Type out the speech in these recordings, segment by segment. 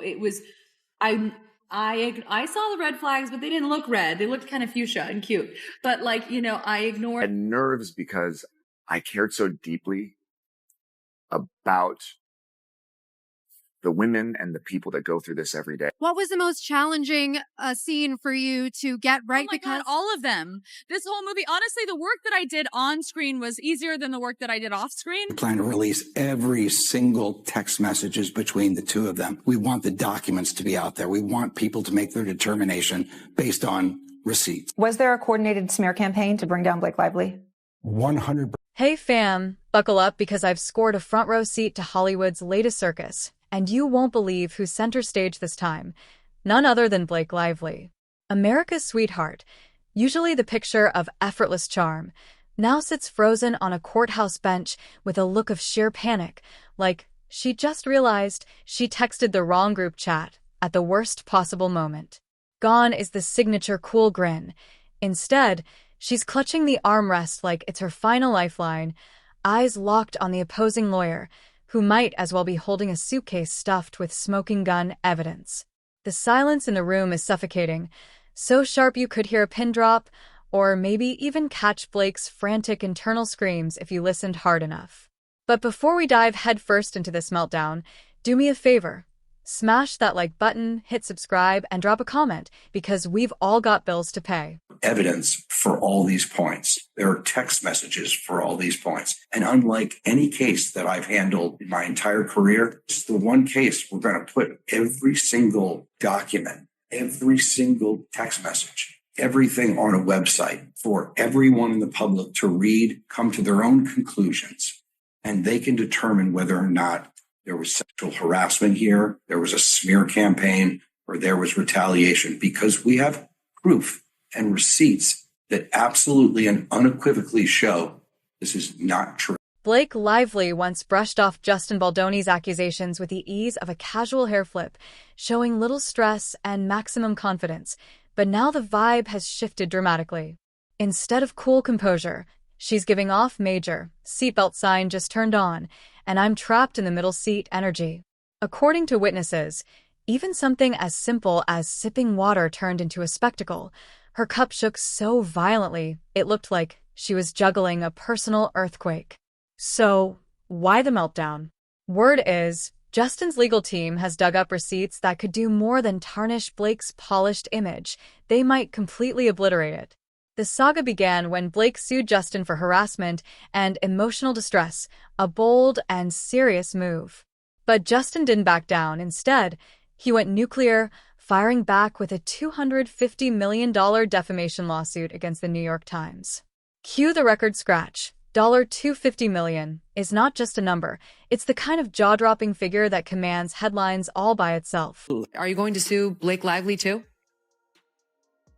it was, I saw the red flags, but they didn't look red. They looked kind of fuchsia and cute. But like, I ignored. And nerves because I cared so deeply about the women and the people that go through this every day. What was the most challenging scene for you to get right? Oh my God, all of them. This whole movie, honestly, the work that I did on screen was easier than the work that I did off screen. We plan to release every single text messages between the two of them. We want the documents to be out there. We want people to make their determination based on receipts. Was there a coordinated smear campaign to bring down Blake Lively? 100%. Hey fam, buckle up because I've scored a front row seat to Hollywood's latest circus. And you won't believe who's center stage this time. None other than Blake Lively. America's sweetheart, usually the picture of effortless charm, now sits frozen on a courthouse bench with a look of sheer panic, like she just realized she texted the wrong group chat at the worst possible moment. Gone is the signature cool grin. Instead, she's clutching the armrest like it's her final lifeline, eyes locked on the opposing lawyer, who might as well be holding a suitcase stuffed with smoking gun evidence. The silence in the room is suffocating, so sharp you could hear a pin drop, or maybe even catch Blake's frantic internal screams if you listened hard enough. But before we dive headfirst into this meltdown, do me a favor. Smash that like button, hit subscribe, and drop a comment, because we've all got bills to pay. Evidence for all these points. There are text messages for all these points. And unlike any case that I've handled in my entire career, it's the one case we're going to put every single document, every single text message, everything on a website for everyone in the public to read, come to their own conclusions, and they can determine whether or not there was sexual harassment here, there was a smear campaign, or there was retaliation, because we have proof and receipts that absolutely and unequivocally show this is not true. Blake Lively once brushed off Justin Baldoni's accusations with the ease of a casual hair flip, showing little stress and maximum confidence. But now the vibe has shifted dramatically. Instead of cool composure, she's giving off major seatbelt sign just turned on, and I'm trapped in the middle seat energy. According to witnesses, even something as simple as sipping water turned into a spectacle. Her cup shook so violently, it looked like she was juggling a personal earthquake. So, why the meltdown? Word is, Justin's legal team has dug up receipts that could do more than tarnish Blake's polished image. They might completely obliterate it. The saga began when Blake sued Justin for harassment and emotional distress, a bold and serious move. But Justin didn't back down. Instead, he went nuclear, firing back with a $250 million defamation lawsuit against the New York Times. Cue the record scratch. $250 million is not just a number. It's the kind of jaw-dropping figure that commands headlines all by itself. Are you going to sue Blake Lively too?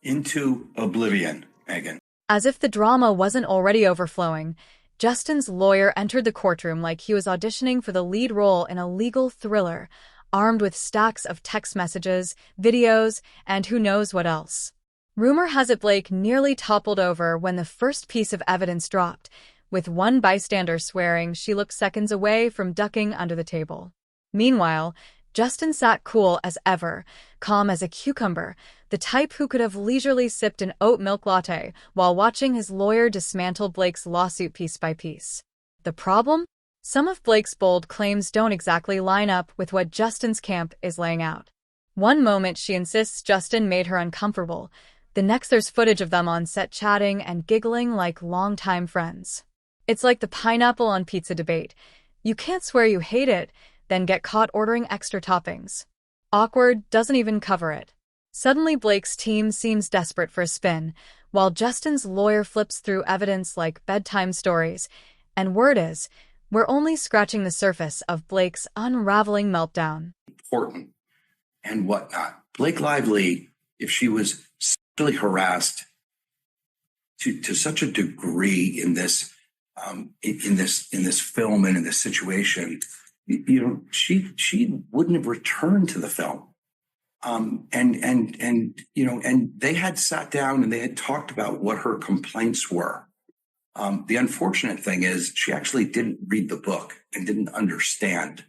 Into oblivion, Megan. As if the drama wasn't already overflowing, Justin's lawyer entered the courtroom like he was auditioning for the lead role in a legal thriller, armed with stacks of text messages, videos, and who knows what else. Rumor has it Blake nearly toppled over when the first piece of evidence dropped, with one bystander swearing she looked seconds away from ducking under the table. Meanwhile, Justin sat cool as ever, calm as a cucumber, the type who could have leisurely sipped an oat milk latte while watching his lawyer dismantle Blake's lawsuit piece by piece. The problem? Some of Blake's bold claims don't exactly line up with what Justin's camp is laying out. One moment she insists Justin made her uncomfortable. The next there's footage of them on set chatting and giggling like longtime friends. It's like the pineapple on pizza debate. You can't swear you hate it, then get caught ordering extra toppings. Awkward doesn't even cover it. Suddenly Blake's team seems desperate for a spin, while Justin's lawyer flips through evidence like bedtime stories. And word is, we're only scratching the surface of Blake's unraveling meltdown. Important and whatnot. Blake Lively, if she was sexually harassed to such a degree in this film and in this situation, she wouldn't have returned to the film. And they had sat down and they had talked about what her complaints were. The unfortunate thing is she actually didn't read the book and didn't understand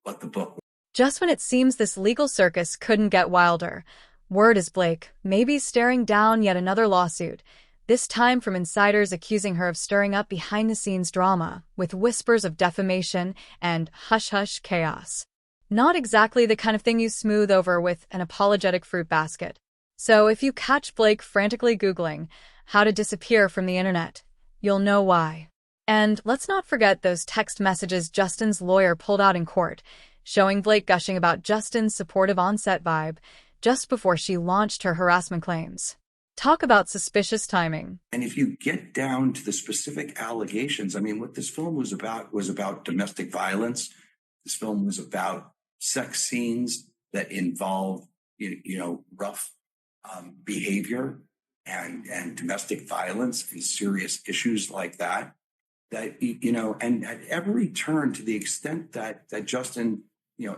what the book was. Just when it seems this legal circus couldn't get wilder, word is Blake may be staring down yet another lawsuit, this time from insiders accusing her of stirring up behind-the-scenes drama, with whispers of defamation and hush-hush chaos. Not exactly the kind of thing you smooth over with an apologetic fruit basket. So if you catch Blake frantically Googling how to disappear from the internet, you'll know why. And let's not forget those text messages Justin's lawyer pulled out in court, showing Blake gushing about Justin's supportive on-set vibe just before she launched her harassment claims. Talk about suspicious timing. And if you get down to the specific allegations, I mean, what this film was about domestic violence. This film was about sex scenes that involve, rough behavior and domestic violence and serious issues like that. And at every turn, to the extent that Justin,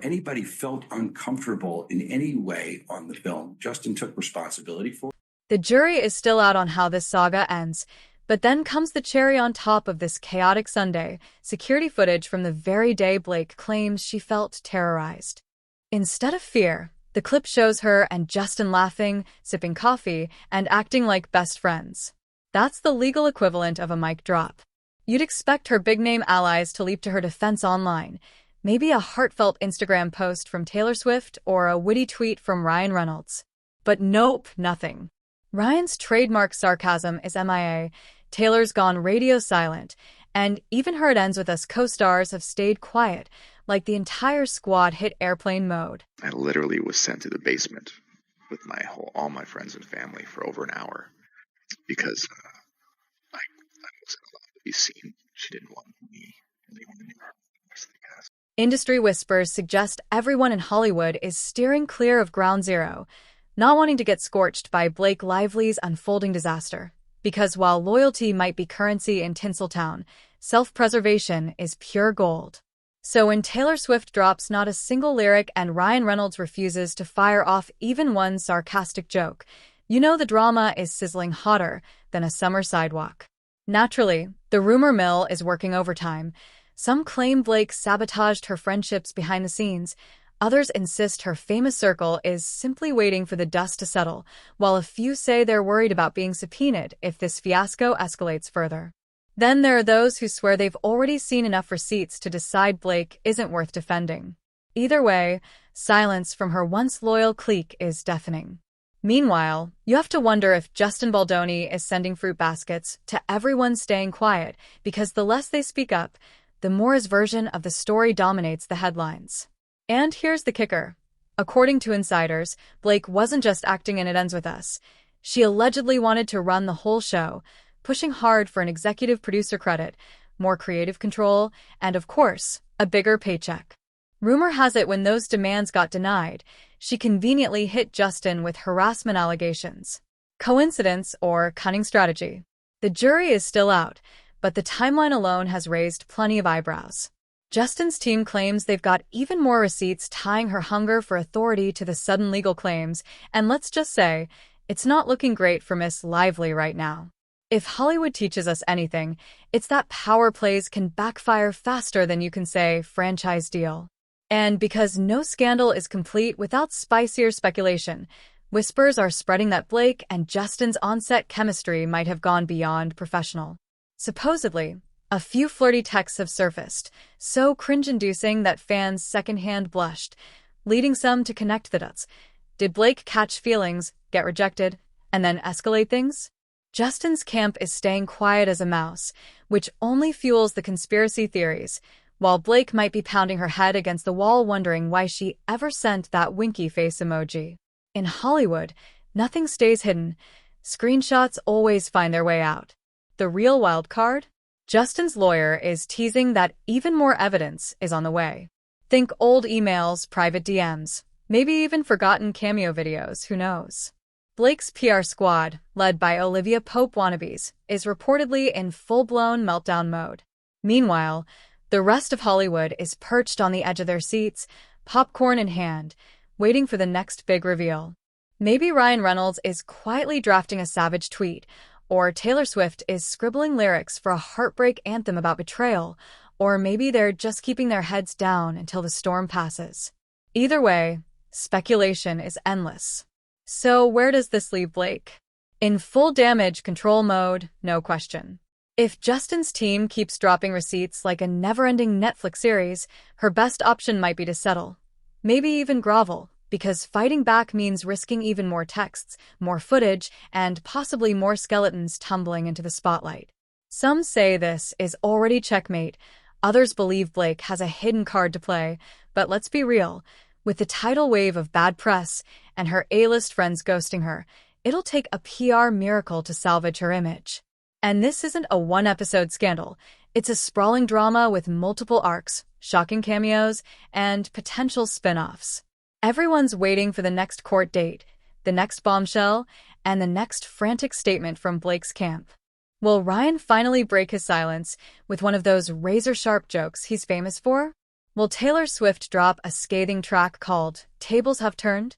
anybody felt uncomfortable in any way on the film, Justin took responsibility for it. The jury is still out on how this saga ends, but then comes the cherry on top of this chaotic Sunday, security footage from the very day Blake claims she felt terrorized. Instead of fear, the clip shows her and Justin laughing, sipping coffee, and acting like best friends. That's the legal equivalent of a mic drop. You'd expect her big-name allies to leap to her defense online, maybe a heartfelt Instagram post from Taylor Swift or a witty tweet from Ryan Reynolds. But nope, nothing. Ryan's trademark sarcasm is MIA, Taylor's gone radio silent, and even her It Ends With Us co-stars have stayed quiet, like the entire squad hit airplane mode. I literally was sent to the basement with all my friends and family for over an hour because I wasn't allowed to be seen. She didn't want me and anyone near her. Industry whispers suggest everyone in Hollywood is steering clear of ground zero, not wanting to get scorched by Blake Lively's unfolding disaster. Because while loyalty might be currency in Tinseltown, self-preservation is pure gold. So when Taylor Swift drops not a single lyric and Ryan Reynolds refuses to fire off even one sarcastic joke, you know the drama is sizzling hotter than a summer sidewalk. Naturally, the rumor mill is working overtime. Some claim Blake sabotaged her friendships behind the scenes. Others insist her famous circle is simply waiting for the dust to settle, while a few say they're worried about being subpoenaed if this fiasco escalates further. Then there are those who swear they've already seen enough receipts to decide Blake isn't worth defending. Either way, silence from her once loyal clique is deafening. Meanwhile, you have to wonder if Justin Baldoni is sending fruit baskets to everyone staying quiet, because the less they speak up, the more his version of the story dominates the headlines. And here's the kicker. According to insiders, Blake wasn't just acting in It Ends With Us. She allegedly wanted to run the whole show, pushing hard for an executive producer credit, more creative control, and of course, a bigger paycheck. Rumor has it when those demands got denied, she conveniently hit Justin with harassment allegations. Coincidence or cunning strategy? The jury is still out, but the timeline alone has raised plenty of eyebrows. Justin's team claims they've got even more receipts tying her hunger for authority to the sudden legal claims, and let's just say, it's not looking great for Miss Lively right now. If Hollywood teaches us anything, it's that power plays can backfire faster than you can say franchise deal. And because no scandal is complete without spicier speculation, whispers are spreading that Blake and Justin's on-set chemistry might have gone beyond professional. Supposedly, a few flirty texts have surfaced, so cringe-inducing that fans secondhand blushed, leading some to connect the dots. Did Blake catch feelings, get rejected, and then escalate things? Justin's camp is staying quiet as a mouse, which only fuels the conspiracy theories, while Blake might be pounding her head against the wall wondering why she ever sent that winky face emoji. In Hollywood, nothing stays hidden. Screenshots always find their way out. The real wild card? Justin's lawyer is teasing that even more evidence is on the way. Think old emails, private DMs, maybe even forgotten cameo videos, who knows? Blake's PR squad, led by Olivia Pope wannabes, is reportedly in full-blown meltdown mode. Meanwhile, the rest of Hollywood is perched on the edge of their seats, popcorn in hand, waiting for the next big reveal. Maybe Ryan Reynolds is quietly drafting a savage tweet, or Taylor Swift is scribbling lyrics for a heartbreak anthem about betrayal, or maybe they're just keeping their heads down until the storm passes. Either way, speculation is endless. So where does this leave Blake? In full damage control mode, no question. If Justin's team keeps dropping receipts like a never-ending Netflix series, her best option might be to settle. Maybe even grovel, because fighting back means risking even more texts, more footage, and possibly more skeletons tumbling into the spotlight. Some say this is already checkmate. Others believe Blake has a hidden card to play, but let's be real. With the tidal wave of bad press and her A-list friends ghosting her, it'll take a PR miracle to salvage her image. And this isn't a one-episode scandal. It's a sprawling drama with multiple arcs, shocking cameos, and potential spin-offs. Everyone's waiting for the next court date, the next bombshell, and the next frantic statement from Blake's camp. Will Ryan finally break his silence with one of those razor-sharp jokes he's famous for? Will Taylor Swift drop a scathing track called "Tables Have Turned"?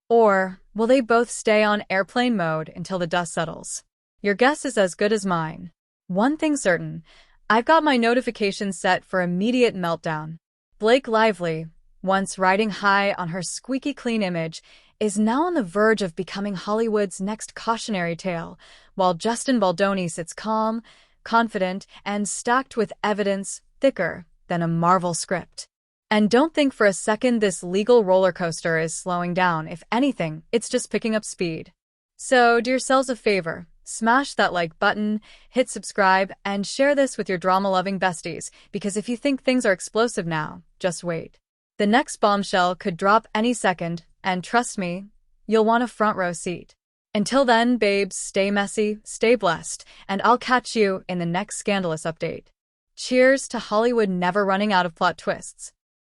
Or will they both stay on airplane mode until the dust settles? Your guess is as good as mine. One thing's certain, I've got my notifications set for immediate meltdown. Blake Lively, once riding high on her squeaky clean image, is now on the verge of becoming Hollywood's next cautionary tale, while Justin Baldoni sits calm, confident, and stacked with evidence thicker than a Marvel script. And don't think for a second this legal roller coaster is slowing down. If anything, it's just picking up speed. So do yourselves a favor. Smash that like button, hit subscribe, and share this with your drama-loving besties, because if you think things are explosive now, just wait. The next bombshell could drop any second, and trust me, you'll want a front row seat. Until then, babes, stay messy, stay blessed, and I'll catch you in the next scandalous update. Cheers to Hollywood never running out of plot twists.